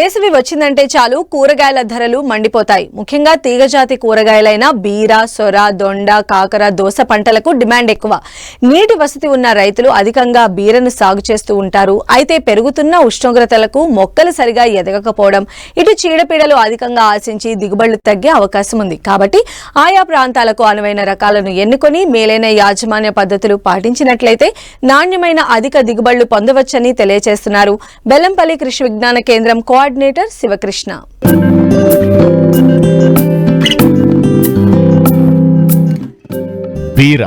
వేసవి వచ్చిందంటే చాలు కూరగాయల ధరలు మండిపోతాయి. ముఖ్యంగా తీగజాతి కూరగాయలైన బీర, సొర, దొండ, కాకర, దోస పంటలకు డిమాండ్ ఎక్కువ. నీటి వసతి ఉన్న రైతులు అధికంగా బీరను సాగు చేస్తూ ఉంటారు. అయితే పెరుగుతున్న ఉష్ణోగ్రతలకు మొక్కలు సరిగా ఎదగకపోవడం, ఇటు చీడపీడలు అధికంగా ఆశించి దిగుబడులు తగ్గే అవకాశం ఉంది. కాబట్టి ఆయా ప్రాంతాలకు అనువైన రకాలను ఎన్నుకొని మేలైన యాజమాన్య పద్ధతులు పాటించినట్లయితే నాణ్యమైన అధిక దిగుబడులు పొందవచ్చని తెలియజేస్తున్నారు బెల్లంపల్లి కృషి విజ్ఞాన కేంద్రం కోఆర్డినేటర్ శివకృష్ణ. బీర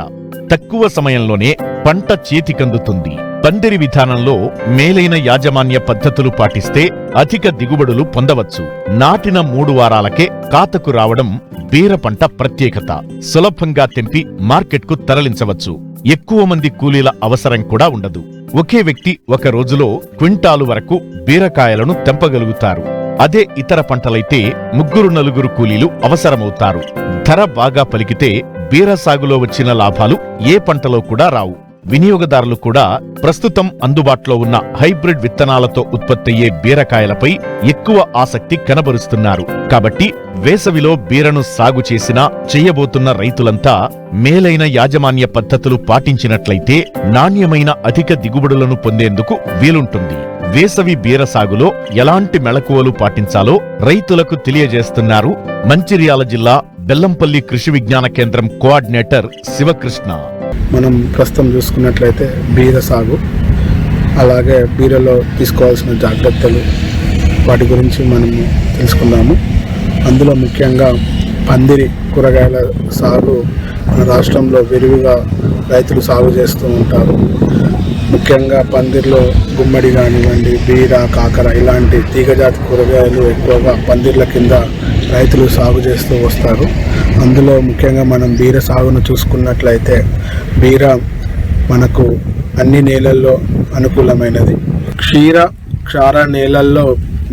తక్కువ సమయంలోనే పంట చేతికందుతుంది. పందిరి విధానంలో మేలైన యాజమాన్య పద్ధతులు పాటిస్తే అధిక దిగుబడులు పొందవచ్చు. నాటిన 3 వారాలకే కాతకు రావడం బీర పంట ప్రత్యేకత. సులభంగా తెంపి మార్కెట్కు తరలించవచ్చు. ఎక్కువ మంది కూలీల అవసరం కూడా ఉండదు. ఒకే వ్యక్తి ఒక రోజులో క్వింటాలు వరకు బీరకాయలను తెంపగలుగుతారు. అదే ఇతర పంటలైతే 3-4 కూలీలు అవసరమవుతారు. ధర బాగా పలికితే బీర సాగులో వచ్చిన లాభాలు ఏ పంటలో కూడా రావు. వినియోగదారులు కూడా ప్రస్తుతం అందుబాటులో ఉన్న హైబ్రిడ్ విత్తనాలతో ఉత్పత్తయ్యే బీరకాయలపై ఎక్కువ ఆసక్తి కనబరుస్తున్నారు. కాబట్టి వేసవిలో బీరను సాగు చేసినా చేయబోతున్న రైతులంతా మేలైన యాజమాన్య పద్ధతులు పాటించినట్లయితే నాణ్యమైన అధిక దిగుబడులను పొందేందుకు వీలుంటుంది. వేసవి బీర సాగులో ఎలాంటి మెళకువలు పాటించాలో రైతులకు తెలియజేస్తున్నారు మంచిర్యాల జిల్లా బెల్లంపల్లి కృషి విజ్ఞాన కేంద్రం కోఆర్డినేటర్ శివకృష్ణ. మనం ప్రస్తుతం చూసుకున్నట్లయితే బీర సాగు, అలాగే బీరలో తీసుకోవాల్సిన జాగ్రత్తలు, వాటి గురించి మనము తెలుసుకుందాము. అందులో ముఖ్యంగా పందిరి కూరగాయల సాగు మన రాష్ట్రంలో విరివిగా రైతులు సాగు చేస్తూ ఉంటారు. ముఖ్యంగా పందిర్లో గుమ్మడి కానివ్వండి, బీర, కాకర ఇలాంటి తీగజాతి కూరగాయలు ఎక్కువగా పందిర్ల కింద రైతులు సాగు చేస్తూ వస్తారు. అందులో ముఖ్యంగా మనం బీర సాగును చూసుకున్నట్లయితే బీర మనకు అన్ని నేలల్లో అనుకూలమైనది. క్షార నేలల్లో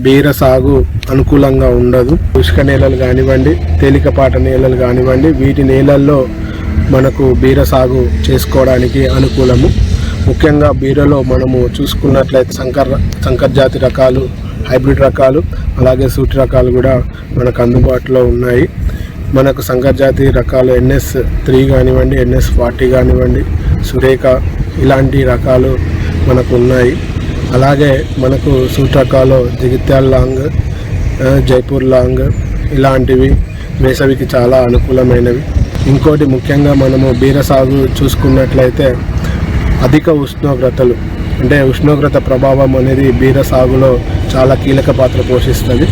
బీర సాగు అనుకూలంగా ఉండదు. ఉష్క నేలలు కానివ్వండి, తేలికపాటి నేలలు కానివ్వండి, వీటి నేలల్లో మనకు బీర సాగు చేసుకోవడానికి అనుకూలము. ముఖ్యంగా బీరలో మనము చూసుకున్నట్లయితే సంకర జాతి రకాలు, హైబ్రిడ్ రకాలు, అలాగే సూటి రకాలు కూడా మనకు అందుబాటులో ఉన్నాయి. మనకు సంకర జాతి రకాలు NS3 కానివ్వండి, NS40 కానివ్వండి, సురేఖ ఇలాంటి రకాలు మనకు ఉన్నాయి. అలాగే మనకు సూటి రకాలు జగిత్యాల లాంగ్, జైపూర్ లాంగ్ ఇలాంటివి వేసవికి చాలా అనుకూలమైనవి. ఇంకోటి ముఖ్యంగా మనము బీర సాగు చూసుకున్నట్లయితే అధిక ఉష్ణోగ్రతలు, అంటే ఉష్ణోగ్రత ప్రభావం అనేది బీర సాగులో చాలా కీలక పాత్ర పోషిస్తుంది.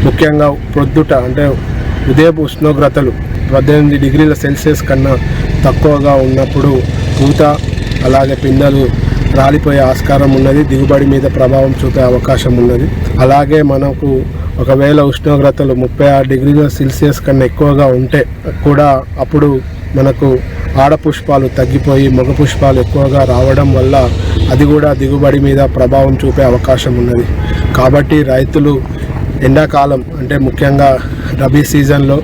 ముఖ్యంగా ప్రొద్దుట అంటే ఉదయపు ఉష్ణోగ్రతలు 18 డిగ్రీల సెల్సియస్ కన్నా తక్కువగా ఉన్నప్పుడు పూత అలాగే పిందెలు రాలిపోయే ఆస్కారం ఉన్నది. దిగుబడి మీద ప్రభావం చూపే అవకాశం ఉన్నది. అలాగే మనకు ఒకవేళ ఉష్ణోగ్రతలు 36 డిగ్రీల సెల్సియస్ కన్నా ఎక్కువగా ఉంటే కూడా అప్పుడు మనకు ఆడపుష్పాలు తగ్గిపోయి మగ పుష్పాలు ఎక్కువగా రావడం వల్ల అది కూడా దిగుబడి మీద ప్రభావం చూపే అవకాశం ఉన్నది. కాబట్టి రైతులు ఎండాకాలం అంటే ముఖ్యంగా రబీ సీజన్లో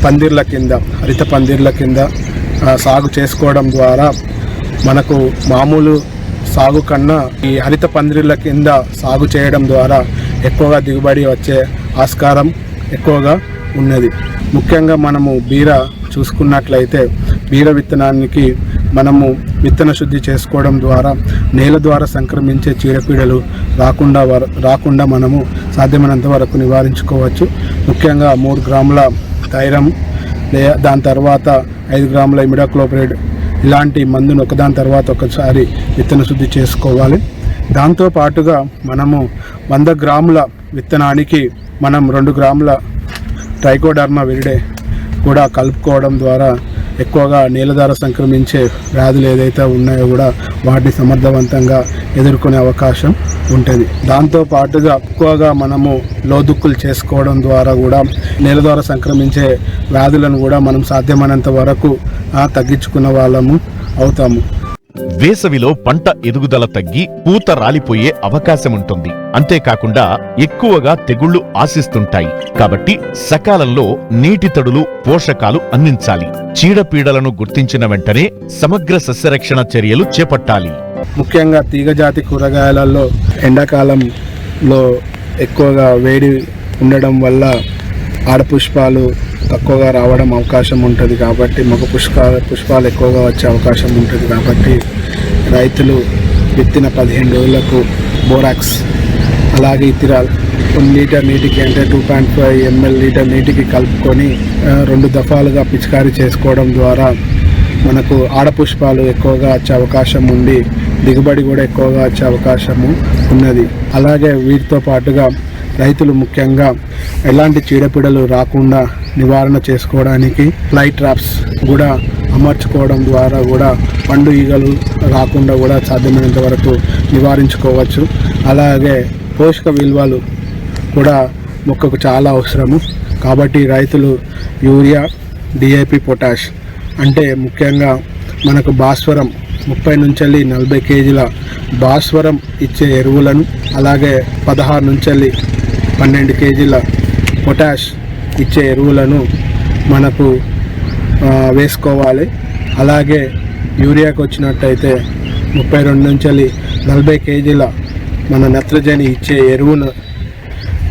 పందిర్ల కింద, హరిత పందిర్ల కింద సాగు చేసుకోవడం ద్వారా మనకు మామూలు సాగు కన్నా ఈ హరిత పందిర్ల కింద సాగు చేయడం ద్వారా ఎక్కువగా దిగుబడి వచ్చే ఆస్కారం ఎక్కువగా ఉన్నది. ముఖ్యంగా మనము బీర చూసుకున్నట్లయితే బీర విత్తనానికి మనము విత్తన శుద్ధి చేసుకోవడం ద్వారా నేల ద్వారా సంక్రమించే చీడపీడలు రాకుండా మనము సాధ్యమైనంత వరకు నివారించుకోవచ్చు. ముఖ్యంగా 3 గ్రాముల థైరమ్, దాని తర్వాత 5 గ్రాముల ఇమిడాక్లోప్రిడ్ ఇలాంటి మందును ఒకదాని తర్వాత ఒకసారి విత్తన శుద్ధి చేసుకోవాలి. దాంతో పాటుగా మనము 100 గ్రాముల విత్తనానికి మనం 2 గ్రాముల ట్రైకోడర్మా విరిడే కూడా కలుపుకోవడం ద్వారా ఎక్కువగా నేల ద్వారా సంక్రమించే వ్యాధులు ఏదైతే ఉన్నాయో కూడా వాటిని సమర్థవంతంగా ఎదుర్కొనే అవకాశం ఉంటుంది. దాంతో పాటుగా ఎక్కువగా మనము లోదుక్కులు చేసుకోవడం ద్వారా కూడా నేల ద్వారా సంక్రమించే వ్యాధులను కూడా మనం సాధ్యమైనంత వరకు తగ్గించుకున్న వాళ్ళము అవుతాము. వేసవిలో పంట ఎదుగుదల తగ్గి పూత రాలిపోయే అవకాశముంటుంది. అంతేకాకుండా ఎక్కువగా తెగుళ్లు ఆశిస్తుంటాయి. కాబట్టి సకాలంలో నీటి తడులు, పోషకాలు అందించాలి. చీడపీడలను గుర్తించిన వెంటనే సమగ్ర సస్యరక్షణ చర్యలు చేపట్టాలి. ముఖ్యంగా తీగజాతి కూరగాయలలో ఎండాకాలంలో ఎక్కువగా వేడి ఉండడం వల్ల ఆడపుష్పాలు తక్కువగా రావడం అవకాశం ఉంటుంది కాబట్టి మగ పుష్పాలు ఎక్కువగా వచ్చే అవకాశం ఉంటుంది కాబట్టి రైతులు విత్తిన 15 రోజులకు బోరాక్స్ అలాగే ఇథిరాల్ 1 లీటర్ నీటికి అంటే 2.5 ml లీటర్ నీటికి కలుపుకొని 2 దఫాలుగా పిచికారీ చేసుకోవడం ద్వారా మనకు ఆడపుష్పాలు ఎక్కువగా వచ్చే అవకాశం ఉంది, దిగుబడి కూడా ఎక్కువగా వచ్చే అవకాశము ఉన్నది. అలాగే వీటితో పాటుగా రైతులు ముఖ్యంగా ఎలాంటి చీడపీడలు రాకుండా నివారణ చేసుకోవడానికి ఫ్లై ట్రాప్స్ కూడా అమర్చుకోవడం ద్వారా కూడా పండు ఈగలు రాకుండా కూడా సాధ్యమైనంత వరకు నివారించుకోవచ్చు. అలాగే పోషక విలువలు కూడా మొక్కకు చాలా అవసరము కాబట్టి రైతులు యూరియా, డిఏపి, పొటాష్ అంటే ముఖ్యంగా మనకు భాస్వరం 30 నుంచి 40 కేజీల భాస్వరం ఇచ్చే ఎరువులను అలాగే 16 నుంచి 12 కేజీల పొటాష్ ఇచ్చే ఎరువులను మనకు వేసుకోవాలి. అలాగే యూరియాకి వచ్చినట్టయితే 32 నుంచి 40 కేజీల మన నత్రజని ఇచ్చే ఎరువును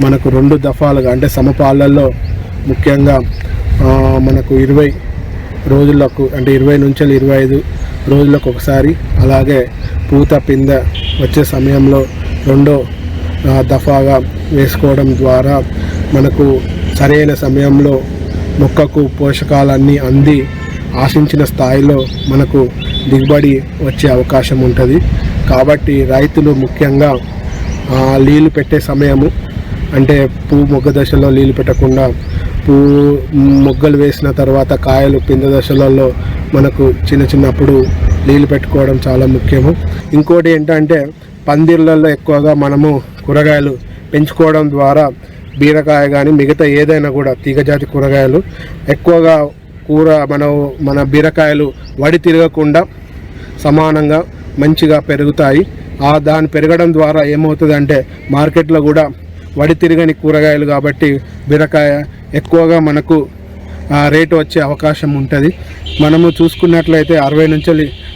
మనకు 2 దఫాలుగా అంటే సమపాలల్లో ముఖ్యంగా మనకు 20 రోజులకు అంటే 20 నుంచి 25 రోజులకు ఒకసారి అలాగే పూత పిందె వచ్చే సమయంలో 2వ దఫాగా వేసుకోవడం ద్వారా మనకు సరైన సమయంలో మొక్కకు పోషకాలన్నీ అంది ఆశించిన స్థాయిలో మనకు దిగుబడి వచ్చే అవకాశం ఉంటుంది. కాబట్టి రైతులు ముఖ్యంగా నీళ్ళు పెట్టే సమయము అంటే పువ్వు మొగ్గ దశలో నీళ్ళు పెట్టకుండా పువ్వు మొగ్గలు వేసిన తర్వాత కాయలు పిందె దశలలో మనకు చిన్నప్పుడు నీళ్ళు పెట్టుకోవడం చాలా ముఖ్యము. ఇంకోటి ఏంటంటే పందిర్లలో ఎక్కువగా మనము కూరగాయలు పెంచుకోవడం ద్వారా బీరకాయ కానీ మిగతా ఏదైనా కూడా తీగజాతి కూరగాయలు ఎక్కువగా మన బీరకాయలు వడి తిరగకుండా సమానంగా మంచిగా పెరుగుతాయి. దాని పెరగడం ద్వారా ఏమవుతుందంటే మార్కెట్లో కూడా వడి తిరగని కూరగాయలు కాబట్టి బీరకాయ ఎక్కువగా మనకు రేటు వచ్చే అవకాశం ఉంటుంది. మనము చూసుకున్నట్లయితే 60 నుంచి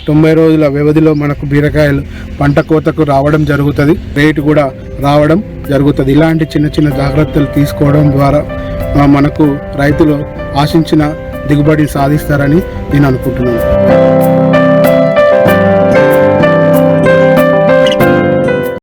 90 రోజుల వ్యవధిలో మనకు బీరకాయలు పంట కోతకు రావడం జరుగుతుంది, రేటు కూడా రావడం జరుగుతుంది. ఇలాంటి చిన్న జాగ్రత్తలు తీసుకోవడం ద్వారా మనకు రైతులు ఆశించిన దిగుబడి సాధిస్తారని నేను అనుకుంటున్నాను.